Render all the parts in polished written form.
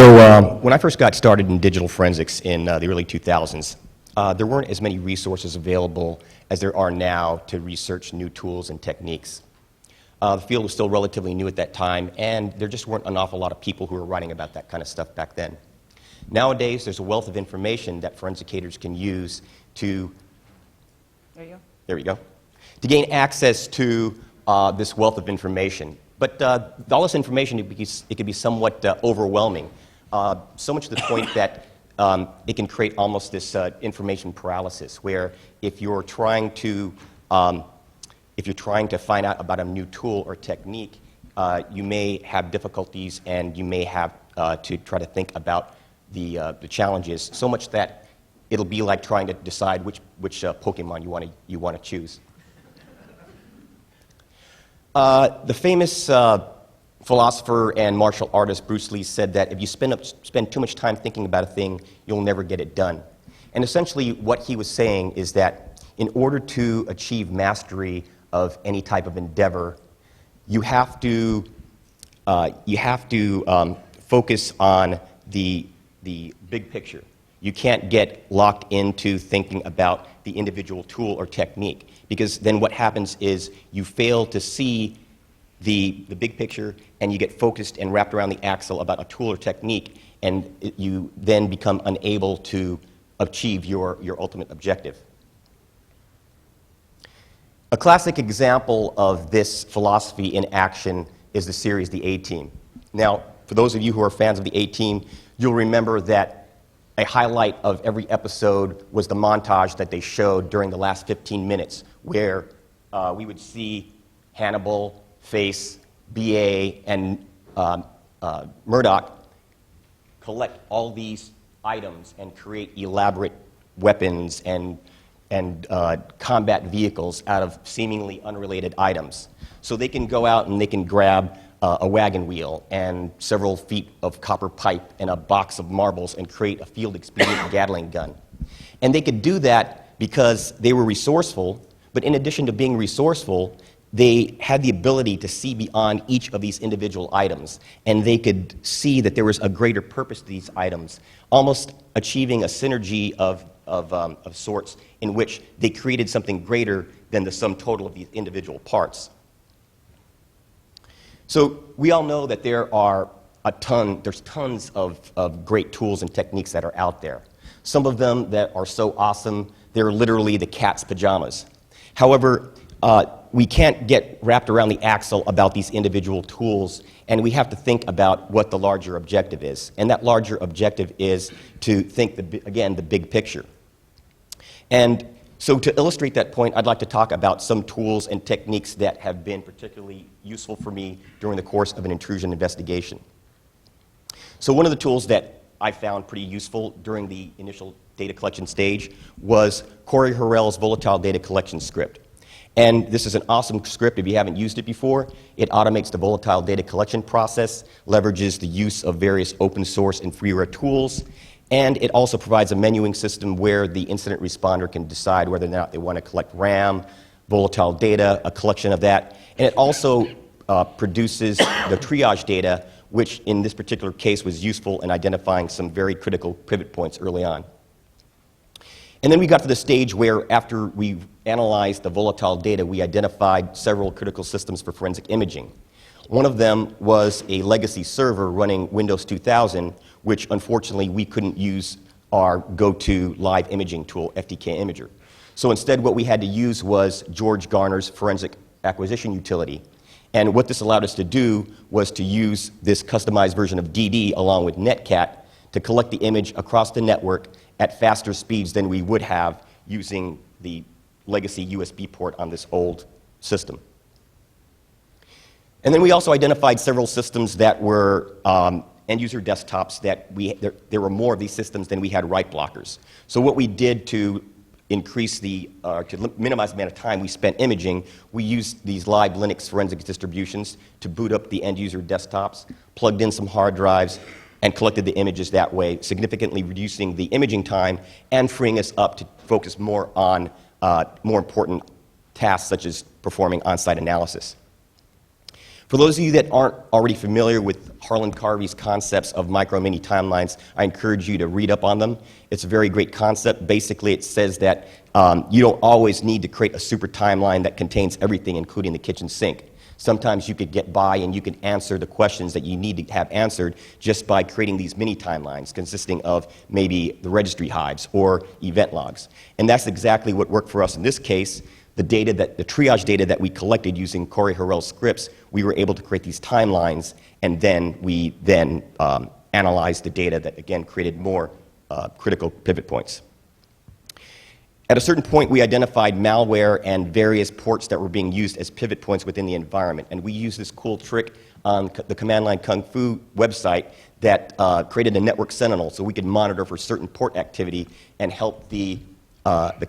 So when I first got started in digital forensics in the early 2000s, there weren't as many resources available as there are now to research new tools and techniques. The field was still relatively new at that time, and there just weren't an awful lot of people who were writing about that kind of stuff back then. Nowadays, there's a wealth of information that forensicators can use to, there we go, to gain access to this wealth of information. But all this information, it can be somewhat overwhelming, so much to the point that it can create almost this information paralysis, where if you're trying to find out about a new tool or technique, you may have difficulties and you may have to try to think about the challenges, so much that it'll be like trying to decide which Pokemon you want to choose. The famous philosopher and martial artist Bruce Lee said that if you spend too much time thinking about a thing, you'll never get it done. And essentially what he was saying is that in order to achieve mastery of any type of endeavor, you have to focus on the big picture. You can't get locked into thinking about the individual tool or technique, because then what happens is you fail to see the big picture, and you get focused and wrapped around the axle about a tool or technique, and you then become unable to achieve your ultimate objective. A classic example of this philosophy in action is the series The A-Team. Now, for those of you who are fans of The A-Team, you'll remember that a highlight of every episode was the montage that they showed during the last 15 minutes, where we would see Hannibal, Face, BA, and Murdoch collect all these items and create elaborate weapons and combat vehicles out of seemingly unrelated items. So they can go out and they can grab a wagon wheel and several feet of copper pipe and a box of marbles and create a field-expedient Gatling gun. And they could do that because they were resourceful, but in addition to being resourceful, they had the ability to see beyond each of these individual items, and they could see that there was a greater purpose to these items, almost achieving a synergy of sorts in which they created something greater than the sum total of these individual parts. So we all know that there's tons of great tools and techniques that are out there. Some of them that are so awesome, they're literally the cat's pajamas. However, we can't get wrapped around the axle about these individual tools, and we have to think about what the larger objective is. And that larger objective is to think, again, the big picture. And so to illustrate that point, I'd like to talk about some tools and techniques that have been particularly useful for me during the course of an intrusion investigation. So one of the tools that I found pretty useful during the initial data collection stage was Corey Harrell's Volatile Data collection script. And this is an awesome script if you haven't used it before. It automates the volatile data collection process, leverages the use of various open source and freeware tools, and it also provides a menuing system where the incident responder can decide whether or not they want to collect RAM, volatile data, a collection of that. And it also produces the triage data, which in this particular case was useful in identifying some very critical pivot points early on. And then we got to the stage where, after we analyzed the volatile data, we identified several critical systems for forensic imaging. One of them was a legacy server running Windows 2000, which unfortunately we couldn't use our go-to live imaging tool, FTK Imager. So instead what we had to use was George Garner's forensic acquisition utility. And what this allowed us to do was to use this customized version of DD along with Netcat to collect the image across the network at faster speeds than we would have using the legacy USB port on this old system. And then we also identified several systems that were end-user desktops that there were more of these systems than we had write blockers. So what we did to increase to minimize the amount of time we spent imaging, we used these live Linux forensics distributions to boot up the end-user desktops, plugged in some hard drives, and collected the images that way, significantly reducing the imaging time and freeing us up to focus more on more important tasks such as performing on-site analysis. For those of you that aren't already familiar with Harlan Carvey's concepts of Micromini timelines, I encourage you to read up on them. It's a very great concept. Basically, it says that you don't always need to create a super timeline that contains everything, including the kitchen sink. Sometimes you could get by and you can answer the questions that you need to have answered just by creating these mini timelines consisting of maybe the registry hives or event logs. And that's exactly what worked for us in this case. The triage data that we collected using Corey Harrell's scripts, we were able to create these timelines, and then we analyzed the data that, again, created more critical pivot points. At a certain point, we identified malware and various ports that were being used as pivot points within the environment, and we used this cool trick on the Command Line Kung Fu website that created a network sentinel so we could monitor for certain port activity and help the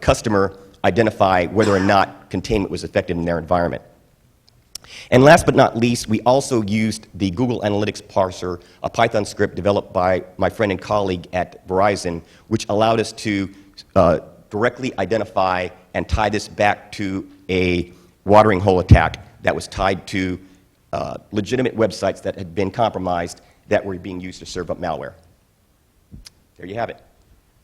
customer identify whether or not containment was affected in their environment. And last but not least, we also used the Google Analytics parser, a Python script developed by my friend and colleague at Verizon, which allowed us to directly identify and tie this back to a watering hole attack that was tied to legitimate websites that had been compromised that were being used to serve up malware. There you have it.